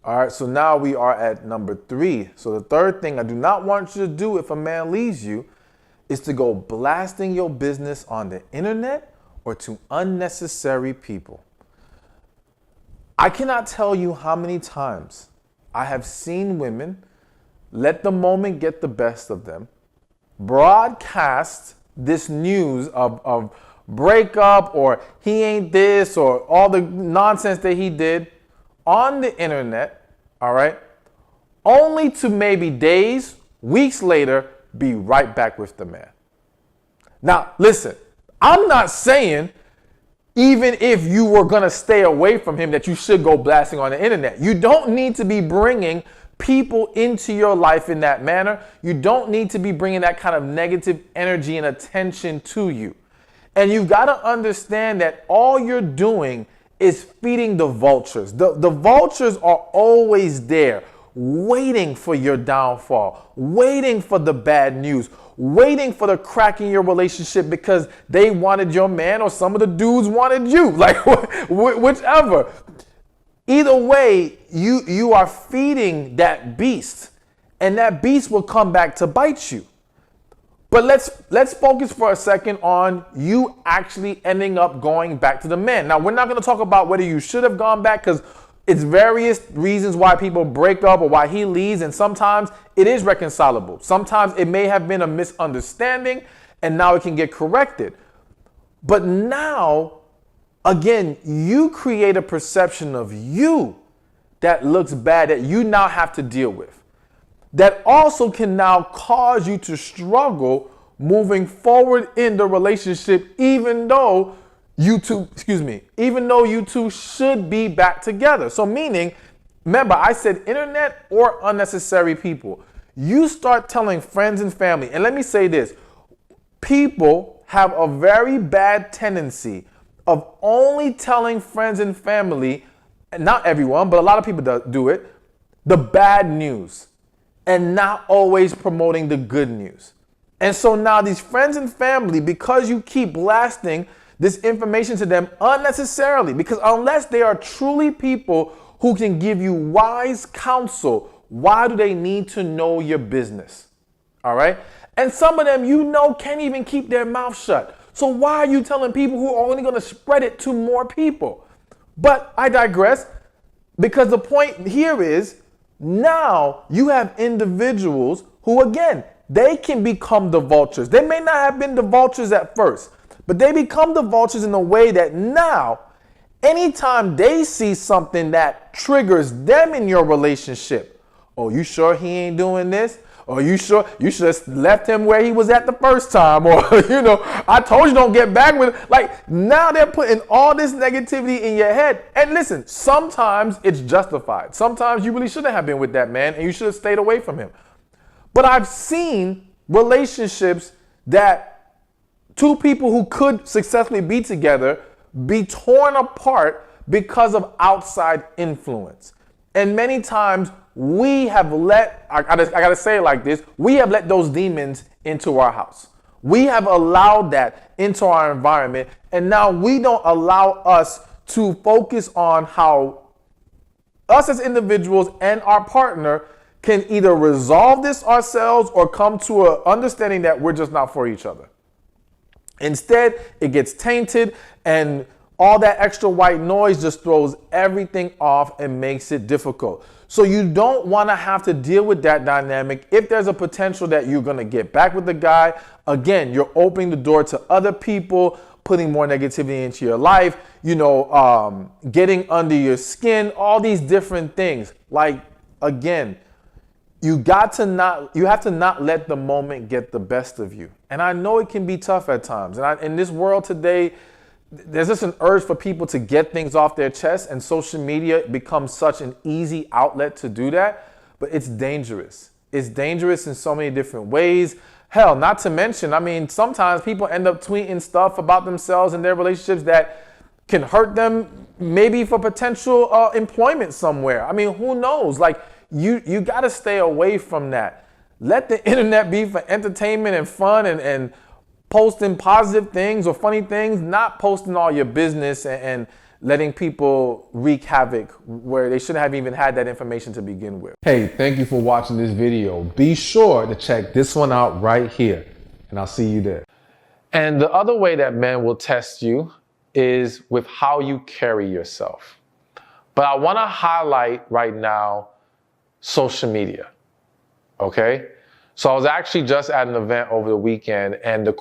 All right, so now we are at number 3. So the third thing I do not want you to do if a man leaves you is to go blasting your business on the internet or to unnecessary people. I cannot tell you how many times I have seen women let the moment get the best of them, broadcast this news of breakup or he ain't this or all the nonsense that he did on the internet, all right, only to maybe days, weeks later, be right back with the man. Now, listen, I'm not saying even if you were going to stay away from him that you should go blasting on the internet. You don't need to be bringing people into your life in that manner. You don't need to be bringing that kind of negative energy and attention to you. And you've got to understand that all you're doing is feeding the vultures. The vultures are always there, waiting for your downfall, waiting for the bad news, waiting for the crack in your relationship because they wanted your man or some of the dudes wanted you, like whichever. Either way, you are feeding that beast, and that beast will come back to bite you. But let's focus for a second on you actually ending up going back to the man. Now, we're not going to talk about whether you should have gone back because it's various reasons why people break up or why he leaves, and sometimes it is reconcilable. Sometimes it may have been a misunderstanding, and now it can get corrected. But now, again, you create a perception of you that looks bad that you now have to deal with. That also can now cause you to struggle moving forward in the relationship, even though you two should be back together. So meaning, remember, I said internet or unnecessary people. You start telling friends and family, and let me say this, people have a very bad tendency of only telling friends and family, and not everyone, but a lot of people do it, the bad news, and not always promoting the good news. And so now these friends and family, because you keep blasting this information to them unnecessarily, because unless they are truly people who can give you wise counsel, why do they need to know your business? All right? And some of them, can't even keep their mouth shut. So why are you telling people who are only going to spread it to more people? But I digress, because the point here is, now you have individuals who, again, they can become the vultures. They may not have been the vultures at first, but they become the vultures in a way that now, anytime they see something that triggers them in your relationship, oh, you sure he ain't doing this? Or you sure you should have left him where he was at the first time? Or, I told you don't get back with it. Like, now they're putting all this negativity in your head. And listen, sometimes it's justified. Sometimes you really shouldn't have been with that man and you should have stayed away from him. But I've seen relationships that two people who could successfully be together be torn apart because of outside influence. And many times we have I gotta say it like this, we have let those demons into our house. We have allowed that into our environment, and now we don't allow us to focus on how us as individuals and our partner can either resolve this ourselves or come to an understanding that we're just not for each other. Instead, it gets tainted, and all that extra white noise just throws everything off and makes it difficult. So you don't want to have to deal with that dynamic. If there's a potential that you're going to get back with the guy, again, you're opening the door to other people, putting more negativity into your life, getting under your skin, all these different things. Like, again, you have to not let the moment get the best of you. And I know it can be tough at times. And in this world today, there's just an urge for people to get things off their chest, and social media becomes such an easy outlet to do that. But it's dangerous. It's dangerous in so many different ways. Hell, not to mention, sometimes people end up tweeting stuff about themselves and their relationships that can hurt them, maybe for potential employment somewhere. Who knows? Like, you got to stay away from that. Let the internet be for entertainment and fun and posting positive things or funny things, not posting all your business and letting people wreak havoc where they shouldn't have even had that information to begin with. Hey, thank you for watching this video. Be sure to check this one out right here, and I'll see you there. And the other way that men will test you is with how you carry yourself. But I want to highlight right now social media, okay? So I was actually just at an event over the weekend, and the